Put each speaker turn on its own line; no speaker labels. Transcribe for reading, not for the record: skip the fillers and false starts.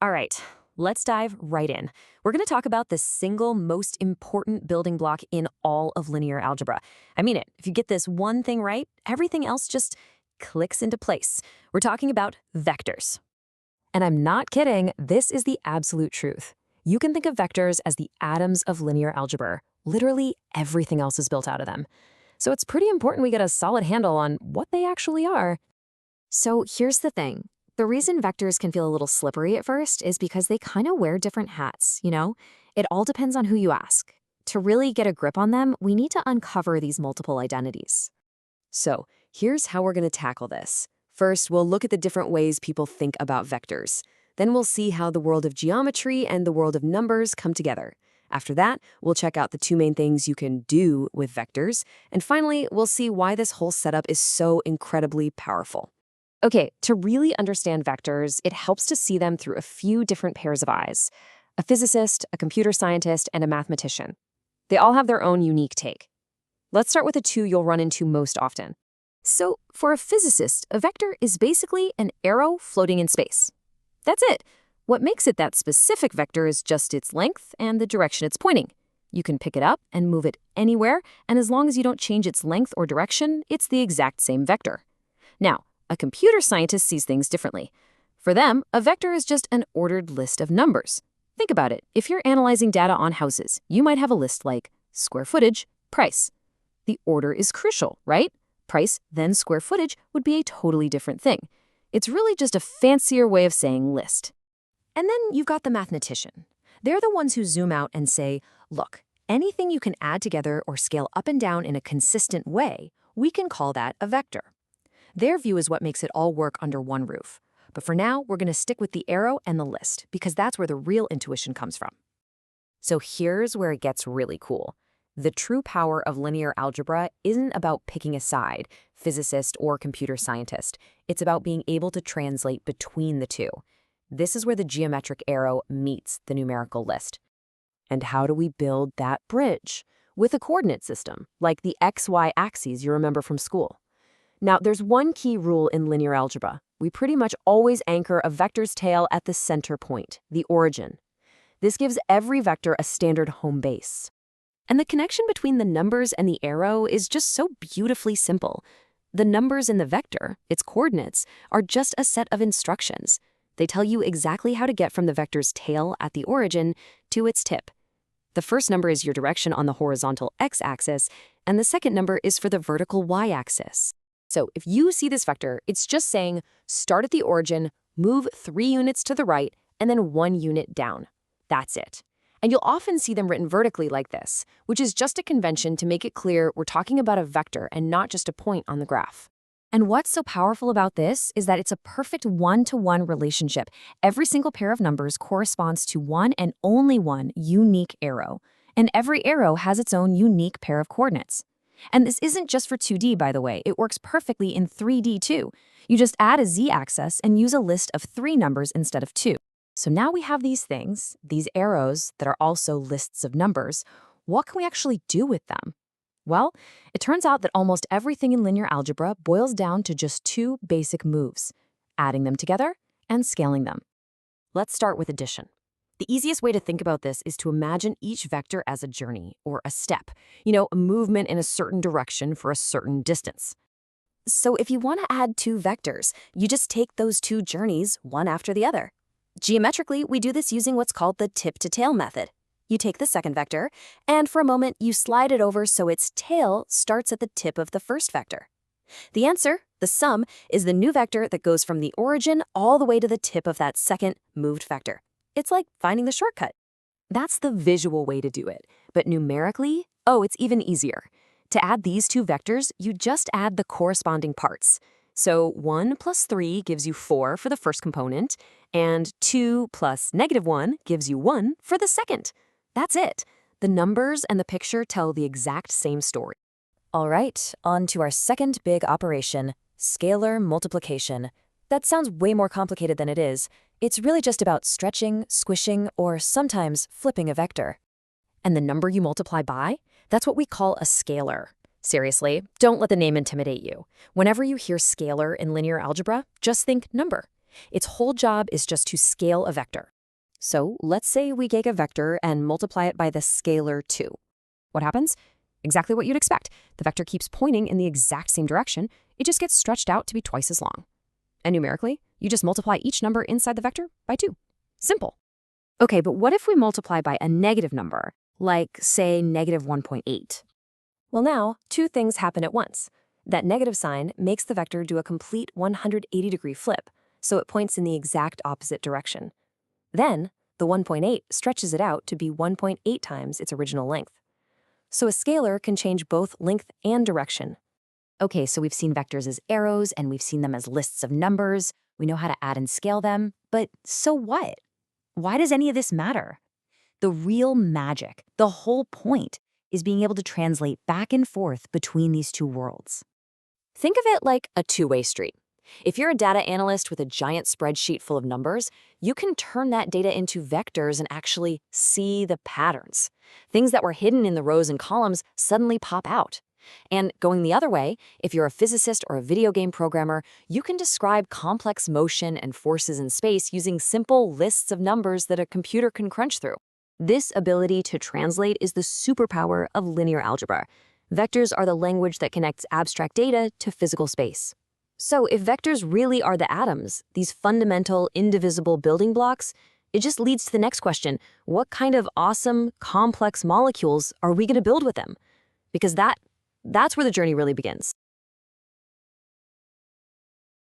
All right, let's dive right in. We're going to talk about the single most important building block in all of linear algebra. I mean it. If you get this one thing right, everything else just clicks into place. We're talking about vectors. And I'm not kidding, this is the absolute truth. You can think of vectors as the atoms of linear algebra. Literally everything else is built out of them. So it's pretty important we get a solid handle on what they actually are.
So here's the thing. The reason vectors can feel a little slippery at first is because they kind of wear different hats, you know? It all depends on who you ask. To really get a grip on them, we need to uncover these multiple identities.
So here's how we're going to tackle this. First, we'll look at the different ways people think about vectors. Then we'll see how the world of geometry and the world of numbers come together. After that, we'll check out the two main things you can do with vectors. And finally, we'll see why this whole setup is so incredibly powerful. Okay, to really understand vectors, it helps to see them through a few different pairs of eyes. A physicist, a computer scientist, and a mathematician. They all have their own unique take. Let's start with the two you'll run into most often. So, for a physicist, a vector is basically an arrow floating in space. That's it. What makes it that specific vector is just its length and the direction it's pointing. You can pick it up and move it anywhere, and as long as you don't change its length or direction, it's the exact same vector. Now, a computer scientist sees things differently. For them, a vector is just an ordered list of numbers. Think about it. If you're analyzing data on houses, you might have a list like square footage, price. The order is crucial, right? Price, then square footage would be a totally different thing. It's really just a fancier way of saying list. And then you've got the mathematician. They're the ones who zoom out and say, look, anything you can add together or scale up and down in a consistent way, we can call that a vector. Their view is what makes it all work under one roof. But for now, we're going to stick with the arrow and the list, because that's where the real intuition comes from. So here's where it gets really cool. The true power of linear algebra isn't about picking a side, physicist or computer scientist. It's about being able to translate between the two. This is where the geometric arrow meets the numerical list. And how do we build that bridge? With a coordinate system, like the XY axes you remember from school. Now, there's one key rule in linear algebra. We pretty much always anchor a vector's tail at the center point, the origin. This gives every vector a standard home base. And the connection between the numbers and the arrow is just so beautifully simple. The numbers in the vector, its coordinates, are just a set of instructions. They tell you exactly how to get from the vector's tail at the origin to its tip. The first number is your direction on the horizontal x-axis, and the second number is for the vertical y-axis. So if you see this vector, it's just saying start at the origin, move 3 units to the right, and then 1 unit down. That's it. And you'll often see them written vertically like this, which is just a convention to make it clear we're talking about a vector and not just a point on the graph. And what's so powerful about this is that it's a perfect one-to-one relationship. Every single pair of numbers corresponds to one and only one unique arrow. And every arrow has its own unique pair of coordinates. And this isn't just for 2D, by the way. It works perfectly in 3D, too. You just add a z-axis and use a list of 3 numbers instead of 2. So now we have these things, these arrows that are also lists of numbers. What can we actually do with them? Well, it turns out that almost everything in linear algebra boils down to just 2 basic moves, adding them together and scaling them. Let's start with addition. The easiest way to think about this is to imagine each vector as a journey or a step, a movement in a certain direction for a certain distance. So if you want to add 2 vectors, you just take those 2 journeys one after the other. Geometrically, we do this using what's called the tip-to-tail method. You take the second vector, and for a moment, you slide it over so its tail starts at the tip of the first vector. The answer, the sum, is the new vector that goes from the origin all the way to the tip of that second moved vector. It's like finding the shortcut. That's the visual way to do it. But numerically, it's even easier. To add these 2 vectors, you just add the corresponding parts. So 1 plus 3 gives you 4 for the first component, and 2 plus -1 gives you 1 for the second. That's it. The numbers and the picture tell the exact same story. All right, on to our second big operation, scalar multiplication. That sounds way more complicated than it is. It's really just about stretching, squishing, or sometimes flipping a vector. And the number you multiply by? That's what we call a scalar. Seriously, don't let the name intimidate you. Whenever you hear scalar in linear algebra, just think number. Its whole job is just to scale a vector. So let's say we take a vector and multiply it by the scalar 2. What happens? Exactly what you'd expect. The vector keeps pointing in the exact same direction. It just gets stretched out to be twice as long. And numerically, you just multiply each number inside the vector by 2. Simple. Okay, but what if we multiply by a negative number, like, say, negative 1.8? Well, now, two things happen at once. That negative sign makes the vector do a complete 180-degree flip, so it points in the exact opposite direction. Then, the 1.8 stretches it out to be 1.8 times its original length. So a scalar can change both length and direction. Okay, so we've seen vectors as arrows, and we've seen them as lists of numbers. We know how to add and scale them, but so what? Why does any of this matter? The real magic, the whole point, is being able to translate back and forth between these two worlds. Think of it like a two-way street. If you're a data analyst with a giant spreadsheet full of numbers, you can turn that data into vectors and actually see the patterns. Things that were hidden in the rows and columns suddenly pop out. And going the other way, if you're a physicist or a video game programmer, you can describe complex motion and forces in space using simple lists of numbers that a computer can crunch through. This ability to translate is the superpower of linear algebra. Vectors are the language that connects abstract data to physical space. So if vectors really are the atoms, these fundamental, indivisible building blocks, it just leads to the next question: what kind of awesome, complex molecules are we going to build with them? Because that's where the journey really begins.